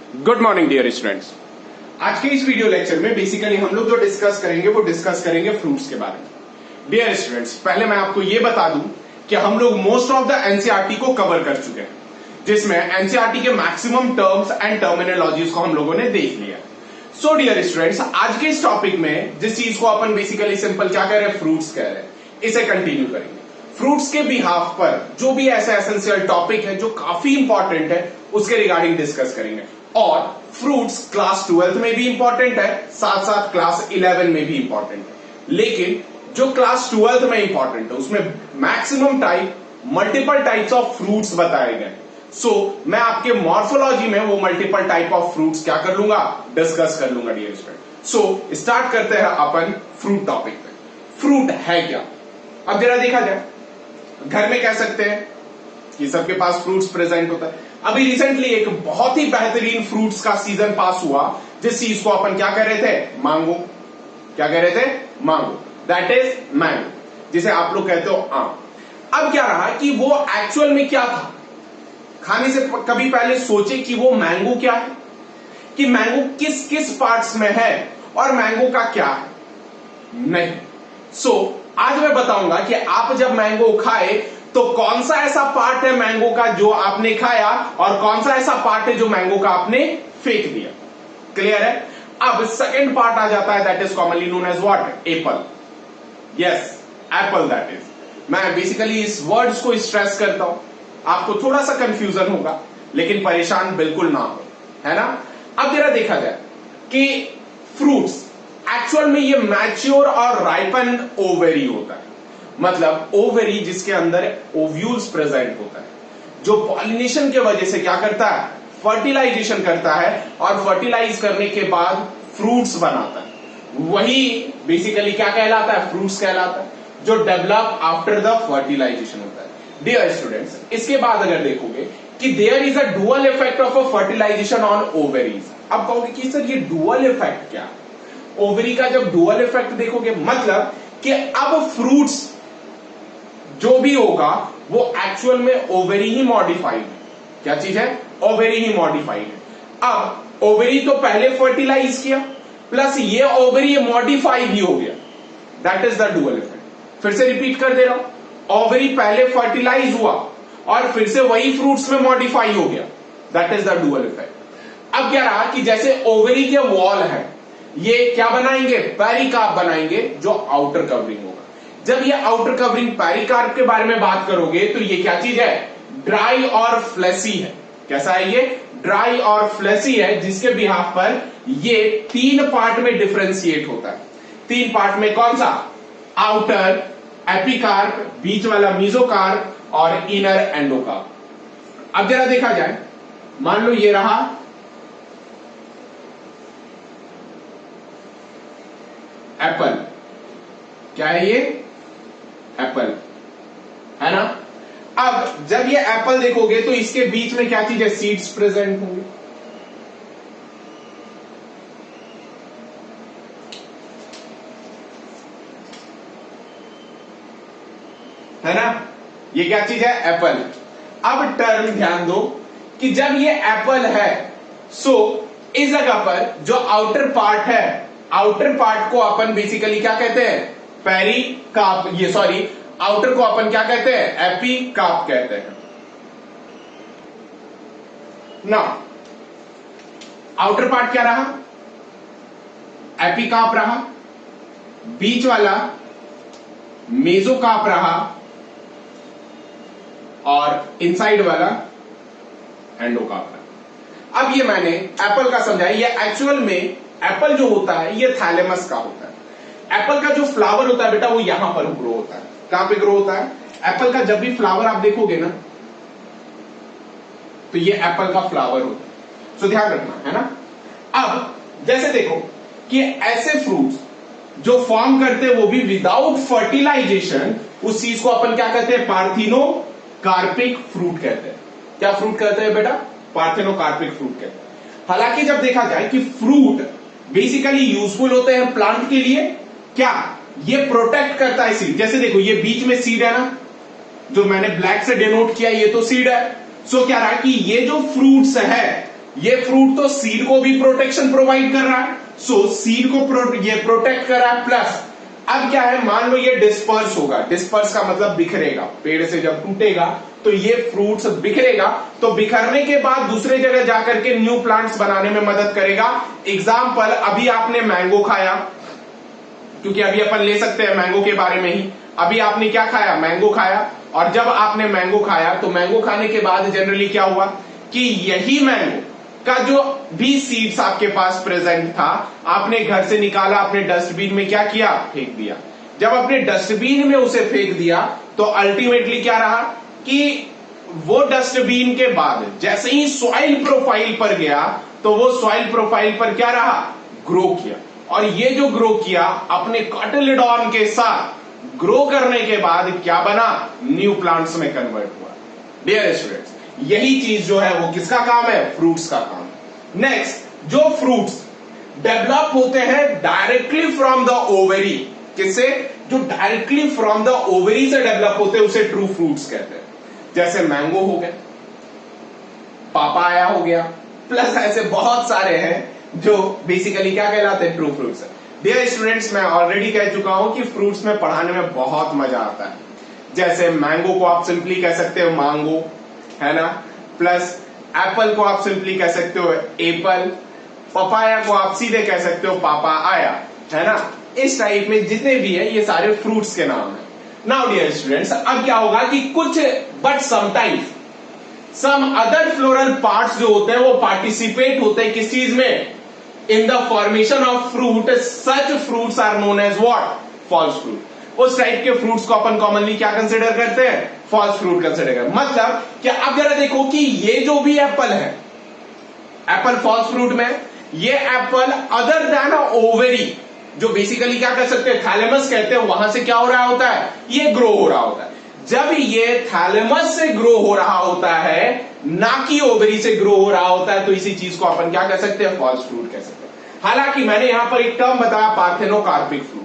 Good morning dear students. आज के इस वीडियो लेक्चर में बेसिकली हम लोग जो डिस्कस करेंगे फ्रूट्स के बारे में। डियर स्टूडेंट्स, पहले मैं आपको ये बता दूं कि हम लोग मोस्ट ऑफ द एनसीईआरटी को कवर कर चुके हैं, जिसमें एनसीईआरटी के मैक्सिमम टर्म्स एंड टर्मिनोलॉजीज को हम लोगों ने देख लिया। सो डियर स्टूडेंट्स, आज के इस टॉपिक में जिस चीज को अपन बेसिकली सिंपल क्या कह रहे हैं, फ्रूट्स कह रहे हैं, इसे कंटिन्यू करेंगे। फ्रूट्स के बिहाफ पर जो भी ऐसा एसेंशियल टॉपिक है जो काफी इंपॉर्टेंट है उसके रिगार्डिंग डिस्कस करेंगे। और फ्रूट्स क्लास 12 में भी इंपॉर्टेंट है, साथ साथ क्लास 11 में भी इंपॉर्टेंट है, लेकिन जो क्लास 12 में इंपॉर्टेंट है उसमें maximum multiple types of fruits बताए गए। सो मैं आपके मॉर्फोलॉजी में वो मल्टीपल टाइप ऑफ फ्रूट्स क्या कर लूंगा, डिस्कस कर लूंगा डियर स्टूडेंट। सो स्टार्ट करते हैं अपन फ्रूट टॉपिक पे। फ्रूट है क्या, अब जरा देखा जाए। घर में कह सकते हैं कि सबके पास फ्रूट्स प्रेजेंट होता है। अभी रिसेंटली एक बहुत ही बेहतरीन फ्रूट्स का सीजन पास हुआ, जिस चीज को अपन क्या कह रहे थे, मैंगो। क्या कह रहे थे, मैंगो, दैट इज मैंगो, जिसे आप लोग कहते हो आम। अब क्या रहा कि वो एक्चुअल में क्या था, खाने से कभी पहले सोचे कि वो मैंगो क्या है, कि मैंगो किस किस पार्ट्स में है और मैंगो का क्या है, नहीं। सो आज मैं बताऊंगा कि आप जब मैंगो खाए तो कौन सा ऐसा पार्ट है मैंगो का जो आपने खाया और कौन सा ऐसा पार्ट है जो मैंगो का आपने फेंक दिया। क्लियर है। अब सेकंड पार्ट आ जाता है, that is commonly known as what, apple. Yes, apple, that is. मैं बेसिकली इस वर्ड्स को स्ट्रेस करता हूं, आपको थोड़ा सा कंफ्यूजन होगा, लेकिन परेशान बिल्कुल ना हो, है ना। अब जरा देखा जाए कि फ्रूट्स एक्चुअल में ये मैच्योर और राइपन ओवेरी होता है, मतलब ओवेरी जिसके अंदर ओव्यूल्स प्रेजेंट होता है, जो पॉलिनेशन के वजह से क्या करता है, फर्टिलाइजेशन करता है, और फर्टिलाइज करने के बाद फ्रूट्स बनाता है। वही बेसिकली क्या कहलाता है, फ्रूट्स कहलाता है, जो डेवलप आफ्टर द फर्टिलाइजेशन होता है। डियर स्टूडेंट्स, इसके बाद अगर देखोगे कि there is a dual effect of a fertilization on ovaries. अब कहोगे कि सर ये डुअल इफेक्ट क्या है, ओवरी का जब डुअल इफेक्ट देखोगे मतलब कि अब फ्रूट्स जो भी होगा वो एक्चुअल में ओवरी ही मॉडिफाइड है। क्या चीज है, ओवरी ही मॉडिफाइड है। अब ओवरी तो पहले फर्टिलाइज किया, प्लस ये ओवरी मॉडिफाई भी हो गया, that is the dual effect. फिर से रिपीट कर दे रहा हूं, ओवरी पहले फर्टिलाइज हुआ और फिर से वही फ्रूट्स में मॉडिफाई हो गया, that is the dual effect. अब क्या रहा कि जैसे ओवरी के वॉल है, ये क्या बनाएंगे, पेरिकार्प बनाएंगे, जो आउटर कवरिंग होगा। जब ये आउटर कवरिंग पेरिकार्प के बारे में बात करोगे तो ये क्या चीज है, ड्राई और फ्लेसी है। कैसा है ये, ड्राई और फ्लेसी है, जिसके बिहाफ पर ये तीन पार्ट में डिफरेंशिएट होता है। तीन पार्ट में कौन सा, आउटर एपिकार्प, बीच वाला मीजोकार्प और इनर एंडोकार्प। अब जरा देखा जाए, मान लो ये रहा एप्पल। क्या है ये, एप्पल, है ना। अब जब ये एप्पल देखोगे तो इसके बीच में क्या चीज है, सीड्स प्रेजेंट होंगे। है ना, ये क्या चीज है, एप्पल। अब टर्म ध्यान दो कि जब ये एप्पल है, सो इस जगह पर जो आउटर पार्ट है, आउटर पार्ट को अपन बेसिकली क्या कहते हैं, पेरिकार्प, ये सॉरी, आउटर को अपन क्या कहते हैं, एपिकार्प कहते हैं ना। आउटर पार्ट क्या रहा, एपिकार्प रहा, बीच वाला मेसोकार्प रहा, और इनसाइड वाला एंडोकार्प रहा। अब ये मैंने एप्पल का समझाया, ये एक्चुअल में एप्पल जो होता है ये थैलेमस का होता है। एप्पल का जो फ्लावर होता है बेटा वो यहां पर ग्रो होता है। कहां पे ग्रो होता है, एप्पल का जब भी फ्लावर आप देखोगे ना तो ये एप्पल का फ्लावर होता है, सो ध्यान रखना, है ना। अब जैसे देखो कि ऐसे फ्रूट्स जो फॉर्म करते हैं वो भी विदाउट फर्टिलाइजेशन, उस चीज को अपन क्या कहते हैं, पार्थिनोकार्पिक फ्रूट कहते हैं। क्या फ्रूट कहते हैं बेटा, पार्थिनोकार्पिक फ्रूट कहते हैं। हालांकि जब देखा जाए कि फ्रूट बेसिकली यूजफुल होते हैं प्लांट के लिए, क्या ये प्रोटेक्ट करता है सीड। जैसे देखो ये बीच में सीड है ना, जो मैंने ब्लैक से डिनोट किया, ये तो सीड है। सो क्या रहा कि ये जो फ्रूट्स है ये फ्रूट तो सीड को भी प्रोटेक्शन प्रोवाइड कर रहा है, सो सीड को ये प्रोटेक्ट कर रहा है, प्लस अब क्या है, मान लो ये डिस्पर्स होगा, डिस्पर्स का मतलब बिखरेगा, पेड़ से जब टूटेगा तो ये फ्रूट्स बिखरेगा, तो बिखरने के बाद दूसरे जगह जाकर के न्यू प्लांट्स बनाने में मदद करेगा। एग्जाम्पल, अभी आपने मैंगो खाया, क्योंकि अभी अपन ले सकते हैं मैंगो के बारे में ही, अभी आपने क्या खाया, मैंगो खाया, और जब आपने मैंगो खाया तो मैंगो खाने के बाद जनरली क्या हुआ कि यही मैंगो का जो भी सीड्स आपके पास प्रेजेंट था, आपने घर से निकाला, अपने डस्टबिन में क्या किया, फेंक दिया। जब अपने डस्टबिन में उसे फेंक दिया तो अल्टीमेटली क्या रहा कि वो डस्टबिन के बाद जैसे ही सॉइल प्रोफाइल पर गया तो वो सॉइल प्रोफाइल पर क्या रहा, ग्रो किया, और ये जो ग्रो किया अपने कॉटिलिडॉन के साथ ग्रो करने के बाद क्या बना, न्यू प्लांट्स में कन्वर्ट हुआ। डियर स्टूडेंट्स, यही चीज जो है वो किसका काम है, फ्रूट्स का काम है। नेक्स्ट, जो फ्रूट्स डेवलप होते हैं डायरेक्टली फ्रॉम द ओवरी, किससे, जो डायरेक्टली फ्रॉम द ओवरी से डेवलप होते हैं उसे ट्रू फ्रूट्स कहते हैं। जैसे मैंगो हो गया, पापाया हो गया, प्लस ऐसे बहुत सारे हैं जो बेसिकली क्या कहलाते हैं, ट्रू फ्रूट्स। डियर स्टूडेंट्स, मैं ऑलरेडी कह चुका हूं कि फ्रूट्स में पढ़ाने में बहुत मजा आता है। जैसे मैंगो को आप सिंपली कह सकते हो मांगो, है ना, प्लस एप्पल को आप सिंपली कह सकते हो एप्पल, पपाया को आप सीधे कह सकते हो पापा आया, है ना। इस टाइप में जितने भी है ये सारे फ्रूट्स के नाम है। नाउ डियर स्टूडेंट्स, अब क्या होगा कि कुछ but sometimes some other floral parts जो होते हैं वो पार्टिसिपेट होते हैं किस चीज में, in the formation of fruit, such fruits are known as what, false fruit. उस टाइप के फ्रूट्स को अपन कॉमनली क्या कंसिडर करते हैं, फॉल्स फ्रूट कंसिडर करते हैं। मतलब क्या, अब जरा देखो कि ये जो भी एप्पल है, एप्पल फॉल्स फ्रूट में, ये एप्पल अदर देन ओवेरी, जो बेसिकली क्या कर सकते हैं, थैलेमस कहते हैं, वहां से क्या हो रहा होता है, ये ग्रो हो रहा होता है। जब ये थैलेमस से ग्रो हो रहा होता है, ना कि ओवरी से ग्रो हो रहा होता है, तो इसी चीज को अपन क्या कह सकते हैं, फॉल्स फ्रूट कह सकते हैं। हालांकि मैंने यहां पर एक टर्म बताया, पार्थेनोकार्पिक फ्रूट।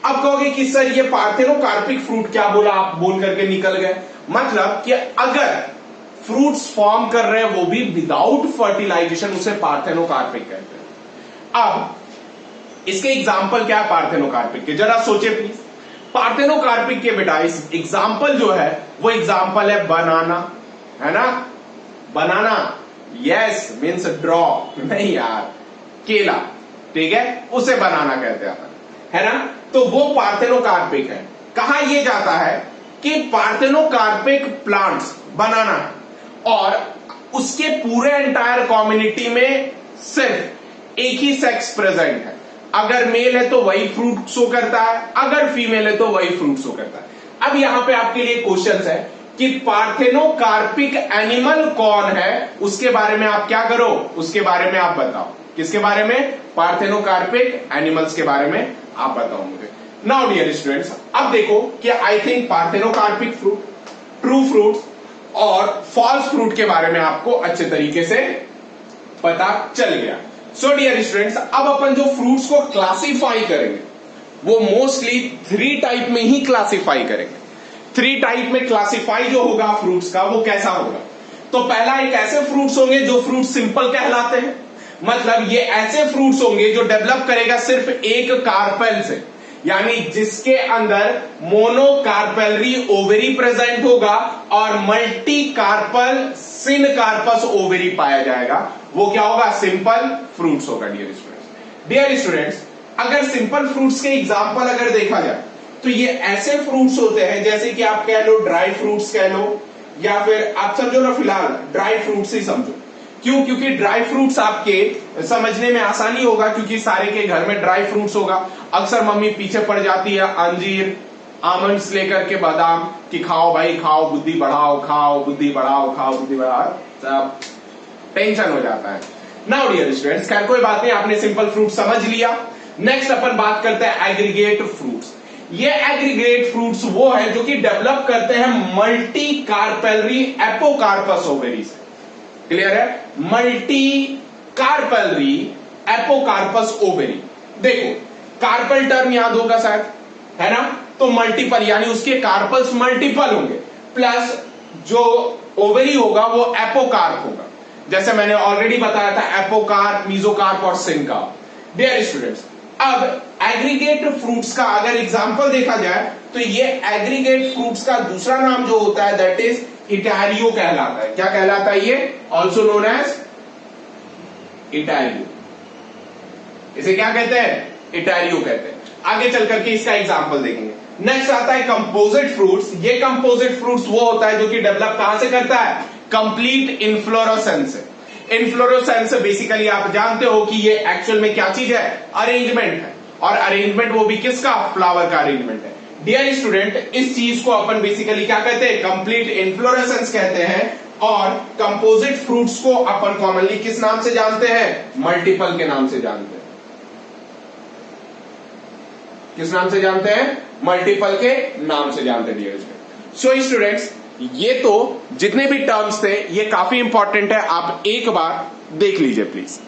अब कहोगे कि सर ये पार्थेनोकार्पिक फ्रूट क्या बोला आप, बोल करके निकल गए। मतलब कि अगर फ्रूट्स फॉर्म कर रहे हैं वो भी विदाउट फर्टिलाइजेशन, उसे पार्थेनोकार्पिक कहते हैं। अब इसके एग्जाम्पल क्या है पार्थेनोकार्पिक के, जरा सोचे प्लीज। पार्थेनोकार्पिक के बेटा इस एग्जाम्पल जो है वो एग्जाम्पल है बनाना, है ना, बनाना, यस मीन्स ड्रॉ, नहीं यार, केला, ठीक है, उसे बनाना कहते हैं, है ना। तो वो पार्थेनोकार्पिक है। कहा यह जाता है कि पार्थेनोकार्पिक प्लांट्स बनाना और उसके पूरे एंटायर कम्युनिटी में सिर्फ एक ही सेक्स प्रेजेंट है। अगर मेल है तो वही फ्रूट शो करता है, अगर फीमेल है तो वही फ्रूट शो करता है। अब यहां पे आपके लिए क्वेश्चन है कि पार्थेनोकार्पिक एनिमल कौन है, उसके बारे में आप क्या करो, उसके बारे में आप बताओ। किसके बारे में, पार्थेनोकार्पिक एनिमल्स के बारे में आप बताओ मुझे। नाउ डियर स्टूडेंट्स, अब देखो कि I think parthenocarpic fruit, true fruit और फॉल्स फ्रूट के बारे में आपको अच्छे तरीके से पता चल गया। सो डियर स्टूडेंट्स, अब अपन जो फ्रूट्स को क्लासिफाई करेंगे वो मोस्टली 3 टाइप में ही क्लासिफाई करेंगे। 3 टाइप में क्लासिफाई जो होगा फ्रूट्स का वो कैसा होगा, तो पहला एक ऐसे फ्रूट्स होंगे जो फ्रूट सिंपल कहलाते हैं, मतलब ये ऐसे फ्रूट्स होंगे जो डेवलप करेगा सिर्फ एक कार्पेल से, यानी जिसके अंदर मोनोकार्पेलरी ओवेरी प्रेजेंट होगा और मल्टी कार्पल सिन कार्पस ओवेरी पाया जाएगा, वो क्या होगा, सिंपल फ्रूट्स होगा। डियर स्टूडेंट्स, डियर स्टूडेंट्स, अगर सिंपल फ्रूट्स के एग्जांपल अगर देखा जाए तो ये ऐसे फ्रूट्स होते हैं जैसे कि आप कह लो ड्राई फ्रूट्स कह लो, या फिर आप समझो ना फिलहाल ड्राई फ्रूट्स ही समझो। क्यों, क्योंकि ड्राई फ्रूट्स आपके समझने में आसानी होगा, क्योंकि सारे के घर में ड्राई फ्रूट्स होगा। अक्सर मम्मी पीछे पड़ जाती है अंजीर, आमंड्स लेकर के, बादाम कि खाओ भाई खाओ, बुद्धि बढ़ाओ, खाओ बुद्धि बढ़ाओ, खाओ बुद्धि बढ़ाओ, सब टेंशन हो जाता है। नाउ डियर स्टूडेंट्स, खैर कोई बात नहीं, आपने सिंपल फ्रूट समझ लिया। नेक्स्ट अपन बात करते हैं एग्रीगेट फ्रूट्स। ये एग्रीगेट फ्रूट्स वो है जो कि डेवलप करते हैं मल्टी कार्पेलरी एपोकार्पस ओवेरी से। क्लियर है, मल्टी कार्पेलरी एपोकार्पस ओवेरी। देखो कार्पल टर्म याद होगा शायद, है ना, तो मल्टीपल यानी उसके कार्पल्स मल्टीपल होंगे, प्लस जो ओवेरी होगा वो एपोकार्प होगा। जैसे मैंने ऑलरेडी बताया था एपोकार्प, मीजोकार्प और सिनकार्प। डियर स्टूडेंट्स, अब एग्रीगेट फ्रूट्स का अगर एग्जांपल देखा जाए तो ये एग्रीगेट फ्रूट्स का दूसरा नाम जो होता है दैट इज इटैरियो कहलाता है। क्या कहलाता है ये? Also known as etaerio. इसे क्या कहते हैं? इटैरियो कहते हैं। आगे चल करके इसका एग्जांपल देखेंगे। नेक्स्ट आता है कंपोजिट फ्रूट्स। ये कंपोजिट फ्रूट्स वो होता है जो कि डेवलप कहां से करता है? कंप्लीट इनफ्लोरोसेंस से। इनफ्लोरोसेंस बेसिकली आप जानते हो कि ये एक्चुअल में क्या चीज है? अरेंजमेंट है। और अरेंजमेंट वो भी किसका? फ्लावर का अरेंजमेंट है। डियर स्टूडेंट, इस चीज को अपन बेसिकली क्या कहते हैं? कंप्लीट इनफ्लोरेसेंस कहते हैं। और कंपोजिट फ्रूट्स को अपन कॉमनली किस नाम से जानते हैं? मल्टीपल के नाम से जानते हैं। किस नाम से जानते हैं? मल्टीपल के नाम से जानते हैं डियर स्टूडेंट। सो स्टूडेंट्स, ये तो जितने भी टर्म्स थे ये काफी इंपॉर्टेंट है, आप एक बार देख लीजिए प्लीज।